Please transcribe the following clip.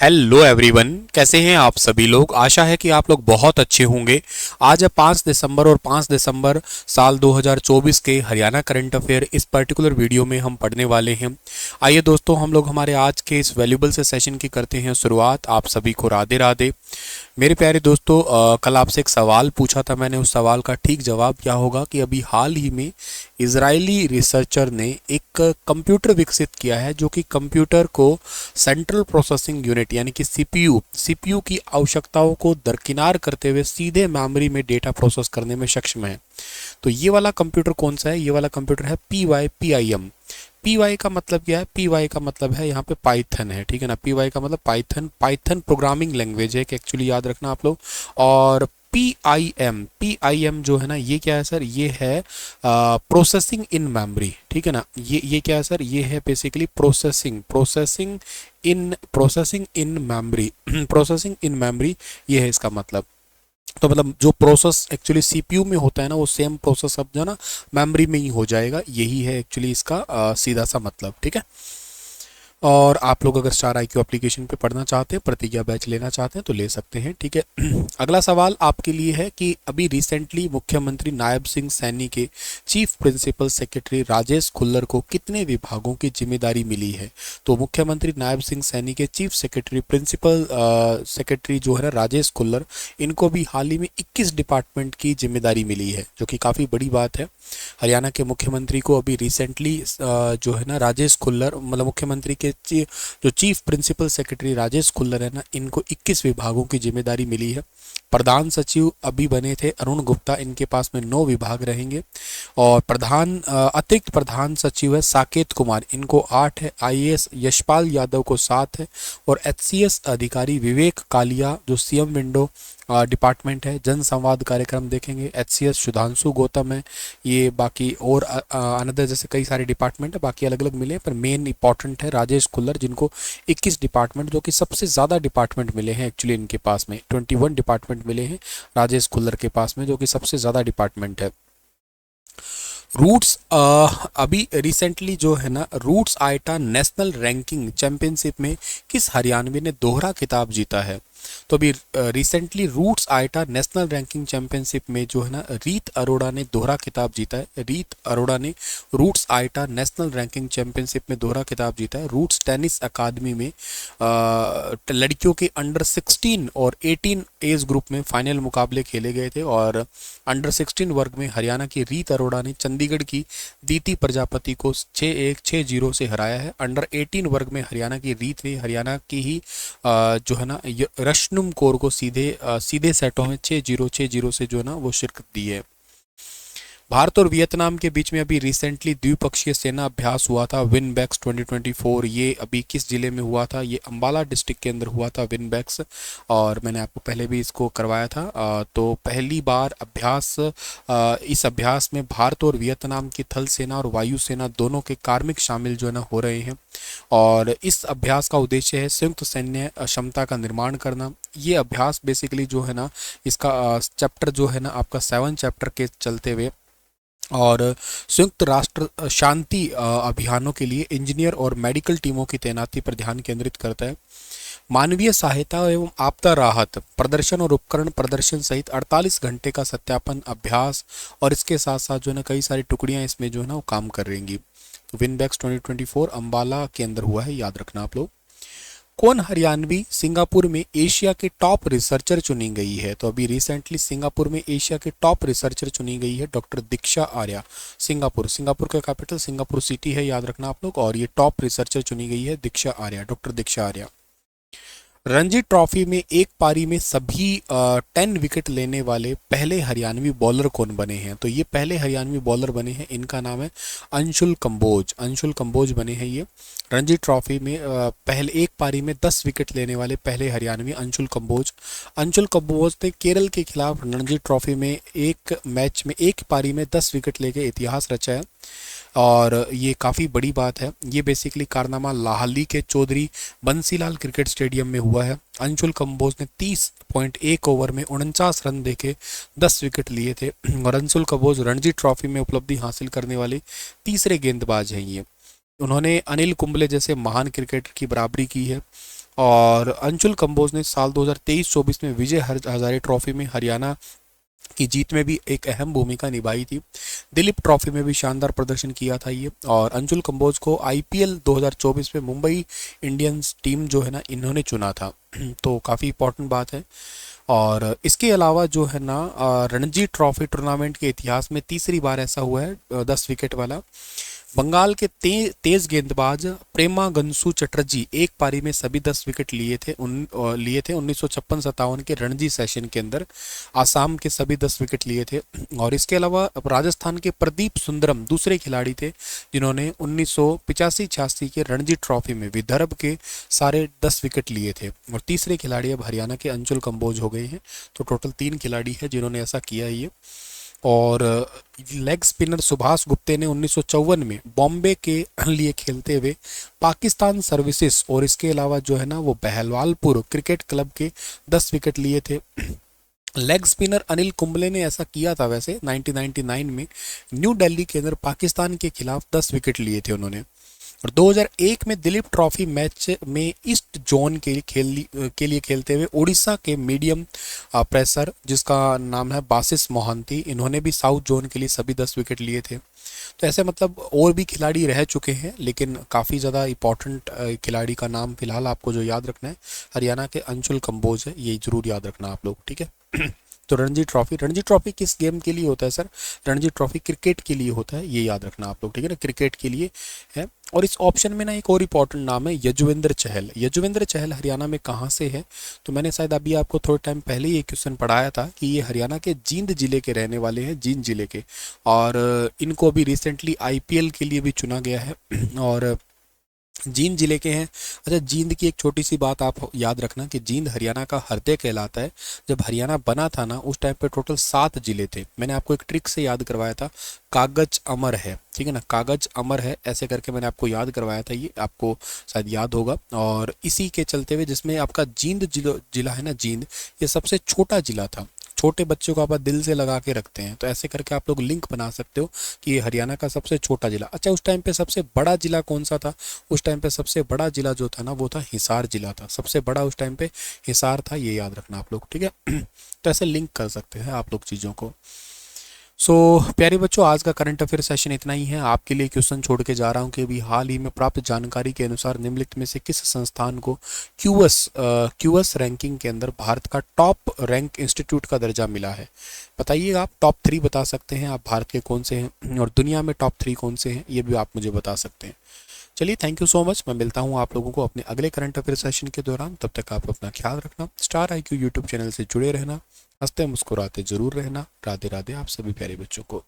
Hello everyone, कैसे हैं आप सभी लोग। आशा है कि आप लोग बहुत अच्छे होंगे। आज है 5 दिसंबर और 5 दिसंबर साल 2024 के हरियाणा करंट अफेयर इस पर्टिकुलर वीडियो में हम पढ़ने वाले हैं। आइए दोस्तों, हम लोग हमारे आज के इस वैल्यूबल से सेशन की करते हैं शुरुआत। आप सभी को राधे राधे। मेरे प्यारे दोस्तों, कल आपसे एक सवाल पूछा था मैंने। उस सवाल का ठीक जवाब क्या होगा कि अभी हाल ही में इजरायली रिसर्चर ने एक कंप्यूटर विकसित किया है जो कि कंप्यूटर को सेंट्रल प्रोसेसिंग यूनिट यानी कि सीपीयू की आवश्यकताओं को दरकिनार करते हुए सीधे मेमोरी में डेटा प्रोसेस करने में सक्षम है। तो ये वाला कंप्यूटर कौन सा है? ये वाला कंप्यूटर है PYM। पी वाई का मतलब क्या है? पी वाई का मतलब है यहाँ पे पाइथन है, ठीक है ना। पी वाई का मतलब पाइथन प्रोग्रामिंग लैंग्वेज है कि एक्चुअली याद रखना आप लोग। और पी आई एम जो है ना, ये क्या है सर? ये है प्रोसेसिंग इन मेमोरी, ठीक है ना। ये क्या है सर? ये है basically processing in memory processing in memory, ये है इसका मतलब। तो मतलब जो प्रोसेस एक्चुअली सीपीयू में होता है ना, वो सेम प्रोसेस अब जो है ना मेमोरी में ही हो जाएगा। यही है एक्चुअली इसका सीधा सा मतलब, ठीक है। और आप लोग अगर स्टार IQ एप्लीकेशन पे पढ़ना चाहते हैं, प्रतिज्ञा बैच लेना चाहते हैं तो ले सकते हैं, ठीक है। अगला सवाल आपके लिए है कि अभी रिसेंटली मुख्यमंत्री नायब सिंह सैनी के chief principal secretary Rajesh Khullar को कितने विभागों की जिम्मेदारी मिली है? तो मुख्यमंत्री नायब सिंह सैनी के चीफ सेक्रेटरी प्रिंसिपल सेक्रेटरी जो है ना राजेश खुल्लर, इनको भी हाल ही में 21 डिपार्टमेंट की जिम्मेदारी मिली है, जो कि काफ़ी बड़ी बात है। हरियाणा के मुख्यमंत्री को अभी रिसेंटली जो है ना राजेश खुल्लर, मतलब मुख्यमंत्री के जो chief principal secretary Rajesh Khullar है ना, इनको 21 विभागों की जिम्मेदारी मिली है। प्रधान सचिव अभी बने थे अरुण गुप्ता, इनके पास में 9 विभाग रहेंगे। और अतिरिक्त प्रधान सचिव है साकेत कुमार, इनको 8 है। IAS यशपाल यादव को 7 है। और HCS अधिकारी विवेक कालिया जो CM विंडो डिपार्टमेंट है, जन संवाद कार्यक्रम देखेंगे, HCS सुधांशु गौतम है। ये बाकी और अनदर जैसे कई सारे डिपार्टमेंट है, बाकी अलग अलग मिले, पर मेन इंपॉर्टेंट है राजेश खुल्लर, जिनको 21 डिपार्टमेंट, जो कि सबसे ज़्यादा डिपार्टमेंट मिले हैं एक्चुअली। इनके पास में 21 डिपार्टमेंट मिले हैं राजेश खुल्लर के पास में, जो कि सबसे ज़्यादा डिपार्टमेंट है। रूट्स अभी रिसेंटली जो है ना, Roots AITA national ranking championship में किस हरियाणवी ने दोहरा खिताब जीता है? तो अभी recently Roots AITA national ranking championship में जो है ना, रीत अरोड़ा ने दोहरा खिताब जीता है। रीत अरोड़ा ने Roots AITA national ranking championship में दोहरा खिताब जीता है। रूट्स टेनिस अकादमी में लड़कियों के अंडर 16 और 18 एज ग्रुप में फाइनल मुकाबले खेले गए थे। और अंडर 16 वर्ग में हरियाणा की रीत अरोड़ा ने चंडीगढ़ की दीति प्रजापति को 6-1 6-0 से हराया है। अंडर 18 वर्ग में हरियाणा की रीत ने हरियाणा की ही जो है ना रशनुम कौर को सीधे सेटों में 6-0 6-0 से जो है ना वो शिरकत दी है। भारत और वियतनाम के बीच में अभी रिसेंटली द्विपक्षीय सेना अभ्यास हुआ था, विनबैक्स 2024। ये अभी किस जिले में हुआ था? ये अंबाला डिस्ट्रिक्ट के अंदर हुआ था विनबैक्स, और मैंने आपको पहले भी इसको करवाया था। तो पहली बार इस अभ्यास में भारत और वियतनाम की थल सेना और वायु सेना दोनों के कार्मिक शामिल जो है ना हो रहे हैं। और इस अभ्यास का उद्देश्य है संयुक्त सैन्य क्षमता का निर्माण करना। ये अभ्यास बेसिकली जो है ना, इसका चैप्टर जो है ना आपका 7 चैप्टर के चलते हुए, और संयुक्त राष्ट्र शांति अभियानों के लिए इंजीनियर और मेडिकल टीमों की तैनाती पर ध्यान केंद्रित करता है। मानवीय सहायता एवं आपदा राहत प्रदर्शन और उपकरण प्रदर्शन सहित 48 घंटे का सत्यापन अभ्यास, और इसके साथ साथ जो है ना कई सारी टुकड़ियां इसमें जो है ना वो काम कर रहेंगी। तो विनबैक्स 2024 अंबाला के अंदर हुआ है, याद रखना आप लोग। कौन हरियाणवी सिंगापुर में एशिया के टॉप रिसर्चर चुनी गई है? तो अभी रिसेंटली सिंगापुर में एशिया के टॉप रिसर्चर चुनी गई है डॉक्टर दीक्षा आर्या। सिंगापुर का कैपिटल सिंगापुर सिटी है, याद रखना आप लोग। और ये टॉप रिसर्चर चुनी गई है दीक्षा आर्या, डॉक्टर दीक्षा आर्या। रणजी ट्रॉफी में एक पारी में सभी 10 विकेट लेने वाले पहले हरियाणवी बॉलर कौन बने हैं? तो ये पहले हरियाणवी बॉलर बने हैं, इनका नाम है अंशुल कंबोज बने हैं ये। रणजी ट्रॉफी में पहले एक पारी में 10 विकेट लेने वाले पहले हरियाणवी अंशुल कंबोज ने केरल के खिलाफ रणजी ट्रॉफी में एक मैच में एक पारी में 10 विकेट लेके इतिहास रचा है। और ये काफ़ी बड़ी बात है। ये बेसिकली कारनामा लाहली के चौधरी बंसीलाल क्रिकेट स्टेडियम में हुआ है। अंशुल कंबोज ने 30.1 ओवर में 49 रन देके 10 विकेट लिए थे। और अंशुल कंबोज रणजी ट्रॉफी में उपलब्धि हासिल करने वाले तीसरे गेंदबाज हैं ये। उन्होंने अनिल कुंबले जैसे महान क्रिकेटर की बराबरी की है। और अंशुल कंबोज ने साल 2023-24 में विजय हजारे ट्रॉफी में हरियाणा की जीत में भी एक अहम भूमिका निभाई थी। दिलीप ट्रॉफी में भी शानदार प्रदर्शन किया था ये। और अंशुल कंबोज को आईपीएल 2024 में मुंबई इंडियंस टीम जो है ना इन्होंने चुना था तो काफ़ी इंपॉर्टेंट बात है। और इसके अलावा जो है ना रणजी ट्रॉफी टूर्नामेंट के इतिहास में तीसरी बार ऐसा हुआ है 10 विकेट वाला। बंगाल के तेज गेंदबाज प्रेमागंसु चटर्जी एक पारी में सभी 10 विकेट लिए थे 1956-57 के रणजी सेशन के अंदर। आसाम के सभी 10 विकेट लिए थे। और इसके अलावा राजस्थान के प्रदीप सुंदरम दूसरे खिलाड़ी थे जिन्होंने 1985-86 के रणजी ट्रॉफी में विदर्भ के सारे 10 विकेट लिए थे। और तीसरे खिलाड़ी अब हरियाणा के अंशुल कंबोज हो गए हैं। तो टोटल 3 खिलाड़ी है जिन्होंने ऐसा किया है ये। और लेग स्पिनर सुभाष गुप्ते ने 1954 में बॉम्बे के लिए खेलते हुए पाकिस्तान सर्विसेज और इसके अलावा जो है ना वो बहलवालपुर क्रिकेट क्लब के 10 विकेट लिए थे। लेग स्पिनर अनिल कुंबले ने ऐसा किया था वैसे 1999 में न्यू दिल्ली के अंदर पाकिस्तान के खिलाफ 10 विकेट लिए थे उन्होंने। और 2001 में दिलीप ट्रॉफी मैच में ईस्ट जोन के लिए खेलते हुए उड़ीसा के मीडियम प्रेसर जिसका नाम है बासिस मोहंती, इन्होंने भी साउथ जोन के लिए सभी 10 विकेट लिए थे। तो ऐसे मतलब और भी खिलाड़ी रह चुके हैं लेकिन काफ़ी ज़्यादा इंपॉर्टेंट खिलाड़ी का नाम फिलहाल आपको जो याद रखना है हरियाणा के अंशुल कंबोज है, ये जरूर याद रखना आप लोग, ठीक है। तो रणजी ट्रॉफी किस गेम के लिए होता है सर? रणजी ट्रॉफी क्रिकेट के लिए होता है, ये याद रखना आप लोग, ठीक है ना, क्रिकेट के लिए है। और इस ऑप्शन में ना एक और इंपॉर्टेंट नाम है यजुवेंद्र चहल। यजुवेंद्र चहल हरियाणा में कहाँ से है? तो मैंने शायद अभी आपको थोड़े टाइम पहले ही एक क्वेश्चन पढ़ाया था कि ये हरियाणा के जींद जिले के रहने वाले हैं, जींद जिले के। और इनको अभी रिसेंटली आईपीएल के लिए भी चुना गया है और जींद जिले के हैं। अच्छा, जींद की एक छोटी सी बात आप याद रखना कि जींद हरियाणा का हृदय कहलाता है। जब हरियाणा बना था ना उस टाइम पे टोटल 7 जिले थे। मैंने आपको एक ट्रिक से याद करवाया था, कागज अमर है, ठीक है ना, कागज अमर है ऐसे करके मैंने आपको याद करवाया था, ये आपको शायद याद होगा। और इसी के चलते हुए जिसमें आपका जींद जिला है ना, जींद ये सबसे छोटा जिला था। छोटे बच्चों को आप दिल से लगा के रखते हैं तो ऐसे करके आप लोग लिंक बना सकते हो कि ये हरियाणा का सबसे छोटा जिला। अच्छा, उस टाइम पे सबसे बड़ा जिला कौन सा था? उस टाइम पे सबसे बड़ा जिला जो था ना वो था हिसार जिला था, सबसे बड़ा उस टाइम पे हिसार था, ये याद रखना आप लोग, ठीक है। तो ऐसे लिंक कर सकते हैं आप लोग चीज़ों को। सो प्यारे बच्चों, आज का करंट अफेयर सेशन इतना ही है। आपके लिए क्वेश्चन छोड़ के जा रहा हूँ कि अभी हाल ही में प्राप्त जानकारी के अनुसार निम्नलिखित में से किस संस्थान को क्यूएस रैंकिंग के अंदर भारत का टॉप रैंक इंस्टीट्यूट का दर्जा मिला है? बताइए, आप टॉप 3 बता सकते हैं आप भारत के कौन से हैं और दुनिया में टॉप 3 कौन से हैं, ये भी आप मुझे बता सकते हैं। चलिए, थैंक यू सो मच। मैं मिलता हूँ आप लोगों को अपने अगले करंट अफेयर सेशन के दौरान। तब तक आप अपना ख्याल रखना, स्टार IQ यूट्यूब चैनल से जुड़े रहना, हंसते मुस्कुराते जरूर रहना। राधे राधे आप सभी प्यारे बच्चों को।